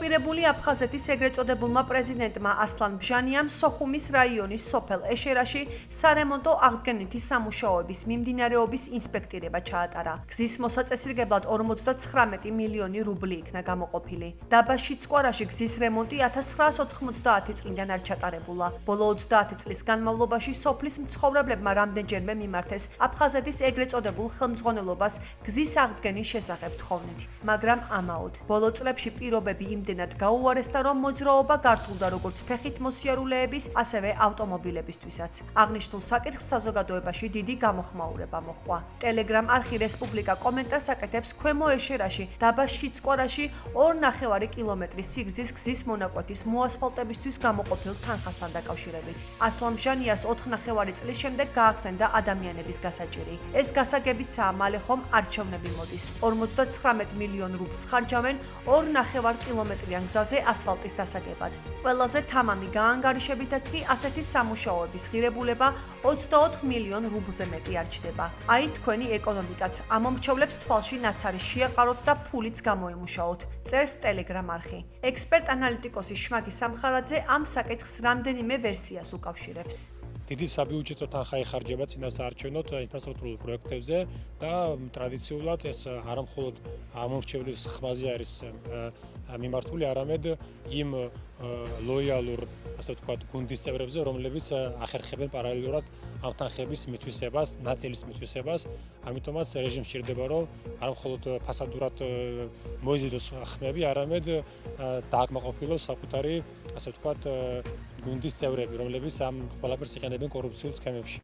განხორციელებული აფხაზეთის ეგრეთ წოდებულმა პრეზიდენტმა ასლან ბჟანიამ სოხუმის რაიონის სოფელ ეშერაში სარემონტო აღდგენითი სამუშაოების მიმდინარეობის ინსპექტირება ჩაატარა. გზის მოსაწესრიგებლად 59 მილიონი რუბლი იქნა გამოყოფილი. დაბა შიცკვარაში გზის რემონტი 1990 წლიდან არ ჩატარებულა. ბოლო 30 წლის განმავლობაში სოფლის მცხოვრებლებმა რამდენჯერმე მიმართეს აფხაზეთის ეგრეთ წოდებულ ხელმძღვანელობას გზის აღდგენის შესახებ თხოვნით, მაგრამ ამაოდ. ბოლო წლებში პირობები იმდენად გაუარესდა, რომ მოძრაობა გართულდა როგორც ფეხით მოსიარულეების, ასევე ავტომობილებისთვისაც. აღნიშნულ საკითხს საზოგადოებაში დიდი გამოხმაურება მოჰყვა. ტელეგრამ არხი რესპუბლიკა კომენტარს აკეთებს ქვემო ეშერაში, დაბა შიცკვარაში 2,5 კილომეტრის სიგრძის გზის მონაკვეთის მოასფალტებისთვის გამოყოფილ თანხასთან დაკავშირებით. ასლან ბჟანიას 4,5 წლის შემდეგ გაახსენდა ადამიანების გასაჭირი. ეს გასაგებიცაა, მალე ხომ არჩევნები მოდის. 59 მილიონ რუბლს ხარჯავენ 2,5 კილომეტრიან გზაზე ასფალტის დასაგებად. ყველაზე თამამი გაანგარიშებითაც კი ასეთი სამუშაოების ღირებულება 24 მილიონ რუბლზე მეტი არ ჩდება. აი თქვენი ეკონომიკაც ამომრჩევლებს თვალში ნაცარი შეაყაროთ და ფულიც გამოიმუშაოთ. წერს ტელეგრამ არხი. ექსპერტ-ანალიტიკოსი შმაგი სამხარაძე ამ საკითხს რამდენიმე ვერსიას უკავშირებს. დიდი საბიუჯეტო თანხა იხარჯება წინასაარჩევნოდ ინფრასტრუქტურულ პროექტებზე და ტრადიციულად ეს არა მხოლოდ ამომრჩევლის ხმაზე არის მიმართული, არამედ იმ ლოიალურ, ასე ვთქვათ, გუნდის წევრებზე, რომლებიც ახერხებენ პარალელურად ამ თანხების მითვისებას, ნაწილის მითვისებას. ამიტომაც რეჟიმს სჭირდება, რომ არა მხოლოდ ფასადურად მოიზიდოს ხმები, არამედ დააკმაყოფილოს საკუთარი, ასე ვთქვათ, გუნდის წევრები, რომლებიც ამ ყველაფერს იყენებენ კორუფციულ სქემებში.